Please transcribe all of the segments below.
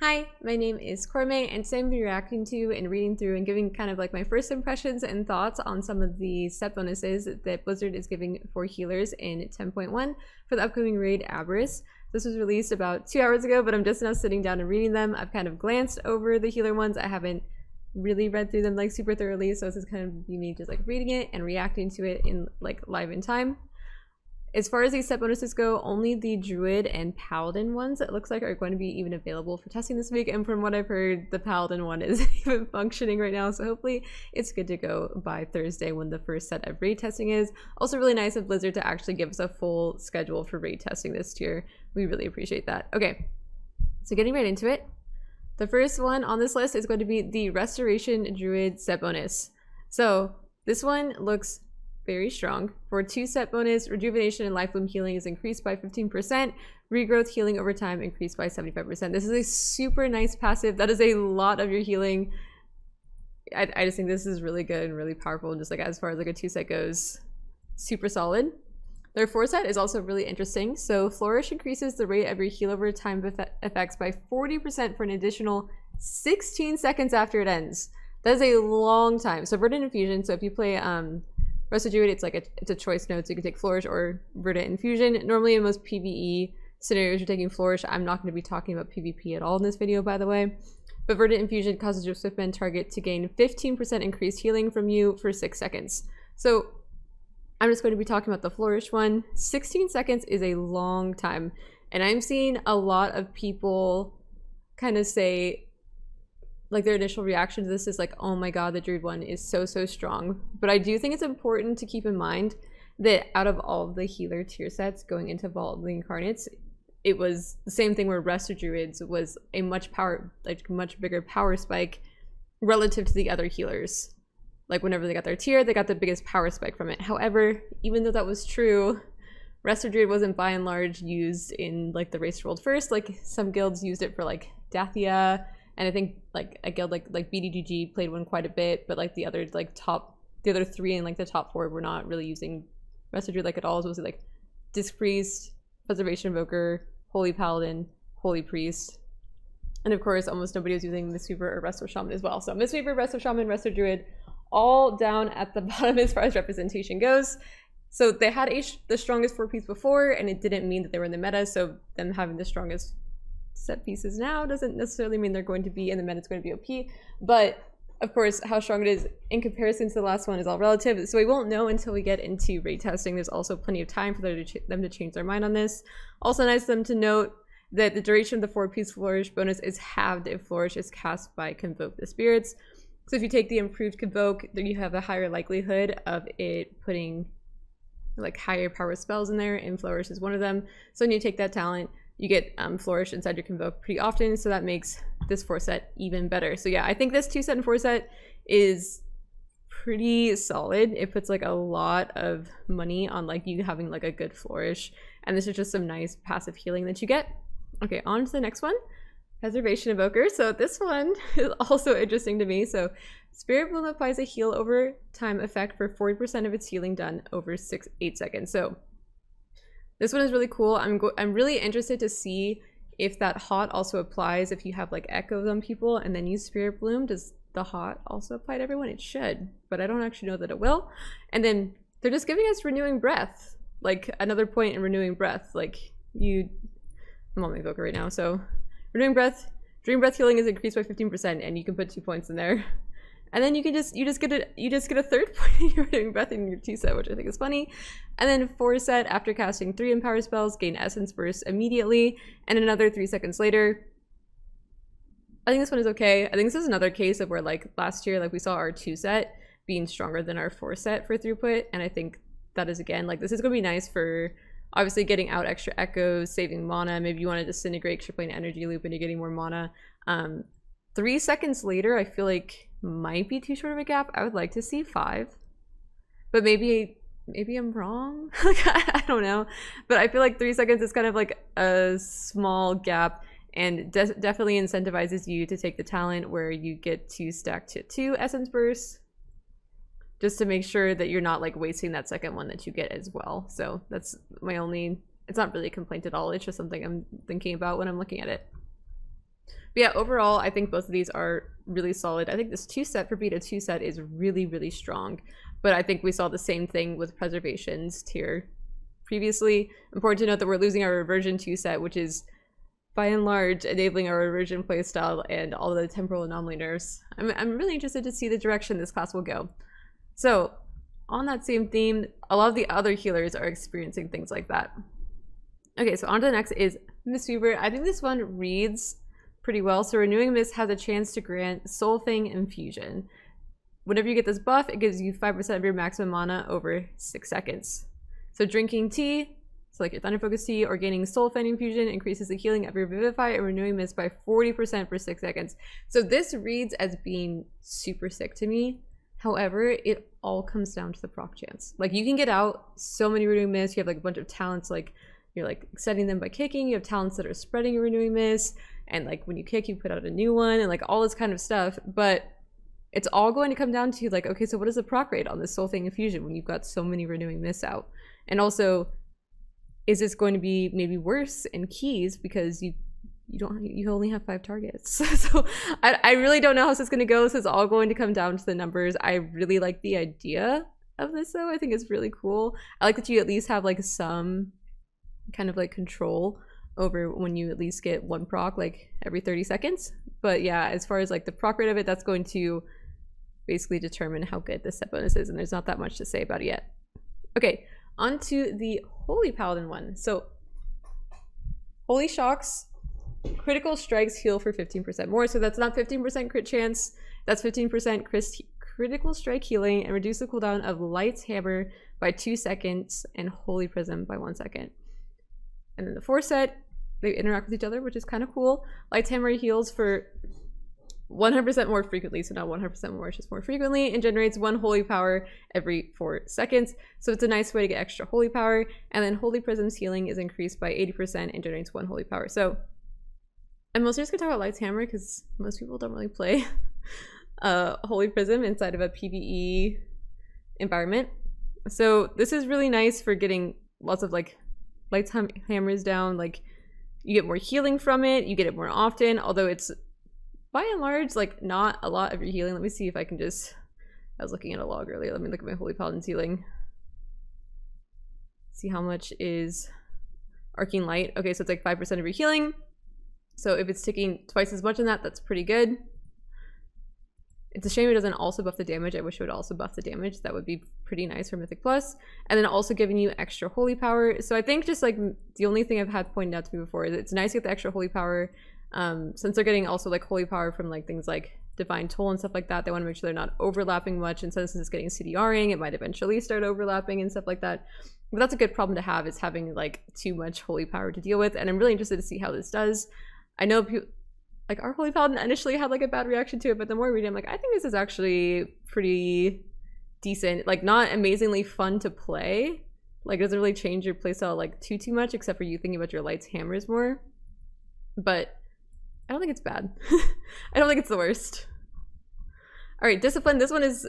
Hi, my name is Corme, and today I'm be reacting to and reading through and giving kind of like my first impressions and thoughts on some of the set bonuses that Blizzard is giving for healers in 10.1 for the upcoming raid Aberrus. This was released about 2 hours ago, but I'm just now sitting down and reading them. I've kind of glanced over the healer ones. I haven't really read through them like super thoroughly, so this is kind of me just like reading it and reacting to it in like live in time. As far as these set bonuses go, only the Druid and Paladin ones, it looks like, are going to be even available for testing this week. And from what I've heard, the Paladin one isn't even functioning right now. So hopefully it's good to go by Thursday when the first set of raid testing is. Also really nice of Blizzard to actually give us a full schedule for raid testing this tier. We really appreciate that. Okay, so getting right into it. The first one on this list is going to be the Restoration Druid set bonus. So this one looks very strong. For 2 set bonus, rejuvenation and life bloom healing is increased by 15%. Regrowth healing over time increased by 75%. This is a super nice passive. That is a lot of your healing. I just think this is really good and really powerful, and just like as far as like a 2 set goes, super solid. Their 4 set is also really interesting. So Flourish increases the rate of your heal over time effects by 40% for an additional 16 seconds after it ends. That is a long time. So Verdant Infusion, so if you play Rest of Druid, it's a choice node, so you can take Flourish or Verdant Infusion. Normally in most PvE scenarios you're taking Flourish. I'm not going to be talking about PvP at all in this video, by the way. But Verdant Infusion causes your Swiftman target to gain 15% increased healing from you for 6 seconds. So I'm just going to be talking about the Flourish one. 16 seconds is a long time. And I'm seeing a lot of people kind of say, like, their initial reaction to this is like, oh my god, the Druid one is so strong. But I do think it's important to keep in mind that out of all of the healer tier sets going into Vault of the Incarnates, it was the same thing where Rest of Druids was a much bigger power spike relative to the other healers. Like whenever they got their tier, they got the biggest power spike from it. However, even though that was true, Rest of Druid wasn't by and large used in like the race world first. Like some guilds used it for like Dathia, and I think like a guild like BDGG played one quite a bit, but like the other 3 and like the top 4 were not really using Rest of Druid like at all. It was mostly like Disc Priest, Preservation Evoker, Holy Paladin, Holy Priest, and of course almost nobody was using Mistweaver or Resto Shaman as well. So Mistweaver, Resto Shaman, Resto Druid, all down at the bottom as far as representation goes. So they had the strongest 4 piece before, and it didn't mean that they were in the meta, so them having the strongest set pieces now doesn't necessarily mean they're going to be in the meta. It's going to be OP, but of course how strong it is in comparison to the last one is all relative, so we won't know until we get into raid testing. There's also plenty of time for them to change their mind on this. Also nice of them to note that the duration of the 4-piece Flourish bonus is halved if Flourish is cast by Convoke the Spirits. So if you take the improved Convoke, then you have a higher likelihood of it putting like higher power spells in there, and Flourish is one of them. So when you take that talent, you get Flourish inside your Convoke pretty often, so that makes this 4 set even better. So yeah, I think this 2 set and 4 set is pretty solid. It puts like a lot of money on like you having like a good Flourish, and this is just some nice passive healing that you get. Okay, on to the next one. Preservation Evoker. So this one is also interesting to me. So Spirit Bloom applies a heal over time effect for 40% of its healing done over 8 seconds. So this one is really cool. I'm really interested to see if that hot also applies if you have like echoes on people and then use Spirit Bloom. Does the hot also apply to everyone? It should, but I don't actually know that it will. And then they're just giving us Renewing Breath, like another point in Renewing Breath. Like I'm on my Evoker right now, so Renewing Breath, Dream Breath healing is increased by 15%, and you can put 2 points in there. And then you just get a 3rd point in your Renewing Breath in your 2 set, which I think is funny. And then 4 set, after casting 3 Empower spells, gain Essence Burst immediately, and another 3 seconds later. I think this one is okay. I think this is another case of where like last year, like we saw our 2 set being stronger than our 4 set for throughput, and I think that is again like this is gonna be nice for obviously getting out extra echoes, saving mana. Maybe you want to disintegrate because you're playing Energy Loop and you're getting more mana. 3 seconds later, I feel like might be too short of a gap. I would like to see 5, but maybe I'm wrong. Like, I don't know, but I feel like 3 seconds is kind of like a small gap, and definitely incentivizes you to take the talent where you get to stack to 2 Essence Bursts, just to make sure that you're not like wasting that second one that you get as well. So that's my only, it's not really a complaint at all. It's just something I'm thinking about when I'm looking at it. But yeah, overall, I think both of these are really solid. I think this 2-set for being a 2-set is really, really strong. But I think we saw the same thing with Preservation's tier previously. Important to note that we're losing our Reversion 2-set, which is by and large enabling our Reversion playstyle and all of the temporal anomaly nerfs. I'm really interested to see the direction this class will go. So on that same theme, a lot of the other healers are experiencing things like that. Okay, so on to the next is Mistweaver. I think this one reads pretty well. So Renewing Mist has a chance to grant Soulfang Infusion. Whenever you get this buff, it gives you 5% of your maximum mana over 6 seconds. So drinking tea, so like your Thunder Focus tea, or gaining Soulfang Infusion increases the healing of your Vivify and Renewing Mist by 40% for 6 seconds. So this reads as being super sick to me. However, it all comes down to the proc chance. Like you can get out so many Renewing Mists. You have like a bunch of talents, like you're like setting them by kicking. You have talents that are spreading your Renewing Mist, and like when you kick, you put out a new one, and like all this kind of stuff. But it's all going to come down to like, okay, so what is the proc rate on this Soulfang Infusion when you've got so many Renewing Mists out? And also, is this going to be maybe worse in keys because you only have 5 targets? So I really don't know how this is going to go. This is all going to come down to the numbers. I really like the idea of this though. I think it's really cool. I like that you at least have like some kind of like control over when you at least get 1 proc like every 30 seconds. But yeah, as far as like the proc rate of it, that's going to basically determine how good this set bonus is, and there's not that much to say about it yet. Okay, on to the Holy Paladin one. So Holy Shocks, critical strikes heal for 15% more. So that's not 15% crit chance, that's 15% critical strike healing, and reduce the cooldown of Light's Hammer by 2 seconds and Holy Prism by 1 second. And then the 4-set, they interact with each other, which is kind of cool. Light's Hammer heals for 100% more frequently, so not 100% more, it's just more frequently, and generates 1 holy power every 4 seconds. So it's a nice way to get extra holy power. And then Holy Prism's healing is increased by 80% and generates 1 holy power. So I'm mostly just gonna talk about Light's Hammer because most people don't really play Holy Prism inside of a PvE environment. So this is really nice for getting lots of like Light's Hammers down. Like you get more healing from it, you get it more often, although it's by and large like not a lot of your healing. Let me see if I can just, I was looking at a log earlier, let me look at my Holy Paladin's healing, see how much is Arcane Light. Okay, so it's like 5% of your healing, so if it's taking twice as much than that, that's pretty good. It's a shame it doesn't also buff the damage. I wish it would also buff the damage. That would be pretty nice for Mythic Plus. And then also giving you extra holy power. So I think just like the only thing I've had pointed out to me before is it's nice to get the extra holy power. Since they're getting also like holy power from like things like Divine Toll and stuff like that, they want to make sure they're not overlapping much. And since it's getting CDRing, it might eventually start overlapping and stuff like that. But that's a good problem to have, is having like too much holy power to deal with. And I'm really interested to see how this does. I know people, like our Holy Paladin initially had like a bad reaction to it, but the more I read it, I'm like, I think this is actually pretty decent. Like not amazingly fun to play. Like it doesn't really change your playstyle like too much, except for you thinking about your Light's Hammers more. But I don't think it's bad. I don't think it's the worst. All right, Discipline. This one is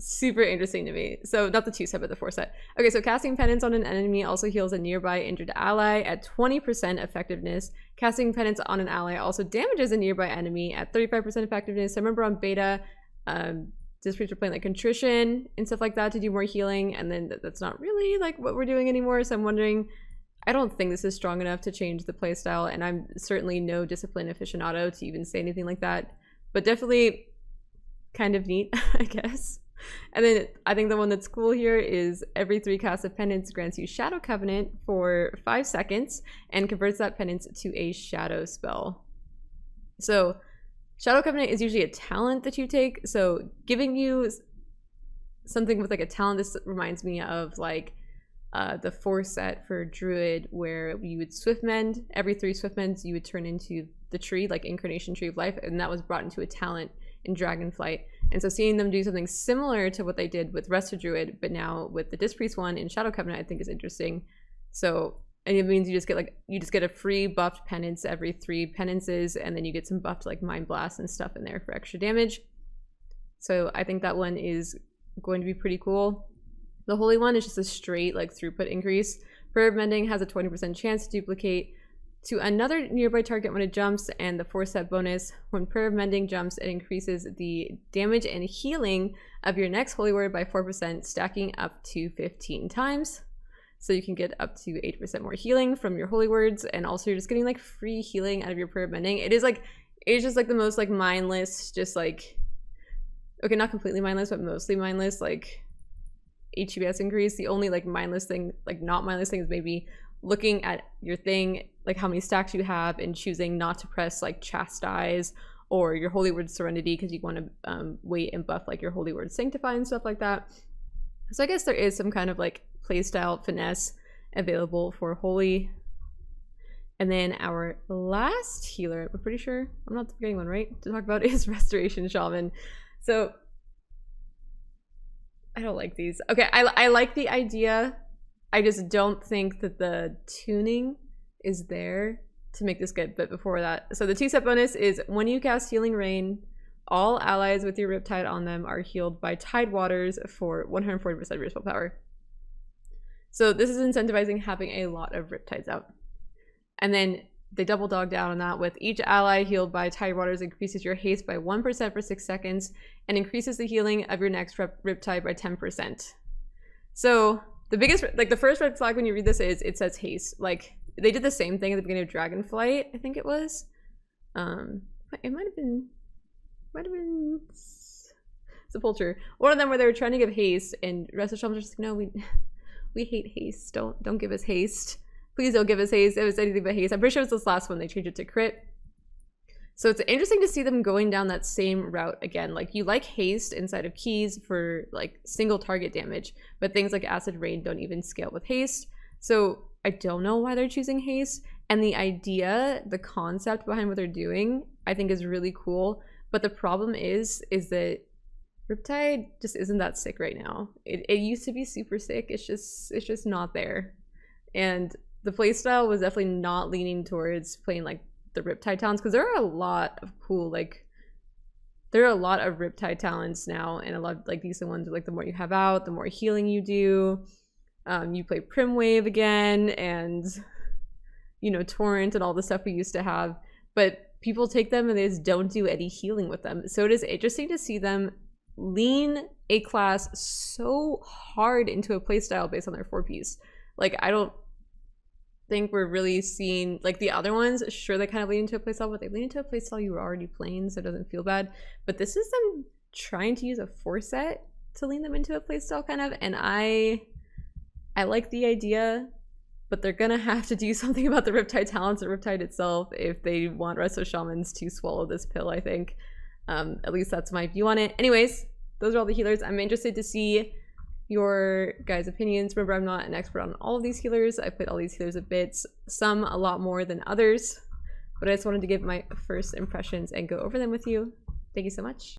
super interesting to me. So not the 2-set, but the 4-set. Okay, so casting Penance on an enemy also heals a nearby injured ally at 20% effectiveness. Casting Penance on an ally also damages a nearby enemy at 35% effectiveness. I remember on beta, Dispriests were playing like Contrition and stuff like that to do more healing, and then that's not really like what we're doing anymore. So I'm wondering, I don't think this is strong enough to change the playstyle, and I'm certainly no Discipline aficionado to even say anything like that, but definitely kind of neat, I guess. And then I think the one that's cool here is every 3 casts of Penance grants you Shadow Covenant for 5 seconds and converts that penance to a shadow spell. So Shadow Covenant is usually a talent that you take, so giving you something with like a talent, this reminds me of like the 4-set for Druid, where you would Swiftmend. Every 3 Swiftmends you would turn into the tree, like Incarnation Tree of Life, and that was brought into a talent in Dragonflight. And so seeing them do something similar to what they did with Resto Druid, but now with the Dispriest one in Shadow Covenant, I think is interesting. So, and it means you just get a free buffed penance every 3 penances, and then you get some buffed like Mind Blast and stuff in there for extra damage. So I think that one is going to be pretty cool. The Holy one is just a straight like throughput increase. Verb Mending has a 20% chance to duplicate to another nearby target when it jumps, and the 4-step bonus, when Prayer of Mending jumps, it increases the damage and healing of your next holy word by 4%, stacking up to 15 times. So you can get up to 8% more healing from your holy words, and also you're just getting like free healing out of your Prayer of Mending. It's just like the most like mindless, just like, okay, not completely mindless, but mostly mindless, like HPS increase. The only like mindless thing, like not mindless thing, is maybe looking at your thing, like how many stacks you have, and choosing not to press like Chastise or your Holy Word Serenity because you want to wait and buff like your Holy Word Sanctify and stuff like that. So I guess there is some kind of like playstyle finesse available for Holy. And then our last healer, I'm pretty sure, I'm not forgetting one, right, to talk about, is Restoration Shaman. So I don't like these. Okay, I like the idea. I just don't think that the tuning is there to make this good. But before that, so the 2-step bonus is when you cast Healing Rain, all allies with your Riptide on them are healed by Tide Waters for 140% of your spell power. So this is incentivizing having a lot of Riptides out. And then they double dog down on that with each ally healed by Tide Waters increases your haste by 1% for 6 seconds and increases the healing of your next Riptide by 10%. So the biggest, like the first red flag when you read this is it says haste. Like they did the same thing at the beginning of Dragonflight, I think it was. It might have been Sepulture. One of them where they were trying to give haste, and Rest of Shaman was just like, no, we hate haste. Don't give us haste. Please don't give us haste. If it's anything but haste. I'm pretty sure it's this last one they changed it to crit. So it's interesting to see them going down that same route again. Like you like haste inside of keys for like single target damage, but things like Acid Rain don't even scale with haste. So I don't know why they're choosing haste. And the idea, the concept behind what they're doing, I think is really cool. But the problem is that Riptide just isn't that sick right now. It used to be super sick. It's just not there. And the playstyle was definitely not leaning towards playing like the Riptide talents, because there are a lot of cool, like there are a lot of Riptide talents now, and a lot of like decent ones. Like the more you have out, the more healing you do. You play Primwave again, and you know, Torrent and all the stuff we used to have, but people take them and they just don't do any healing with them. So it is interesting to see them lean a class so hard into a playstyle based on their 4-piece. Like I don't think we're really seeing, like the other ones, sure they kind of lean into a playstyle, but they lean into a playstyle you were already playing, so it doesn't feel bad. But this is them trying to use a 4-set to lean them into a playstyle kind of, and I like the idea, but they're gonna have to do something about the Riptide talents or Riptide itself if they want Resto Shamans to swallow this pill, I think. At least that's my view on it. Anyways, those are all the healers. I'm interested to see your guys' opinions. Remember, I'm not an expert on all of these healers. I played all these healers a bit, some a lot more than others, but I just wanted to give my first impressions and go over them with you. Thank you so much.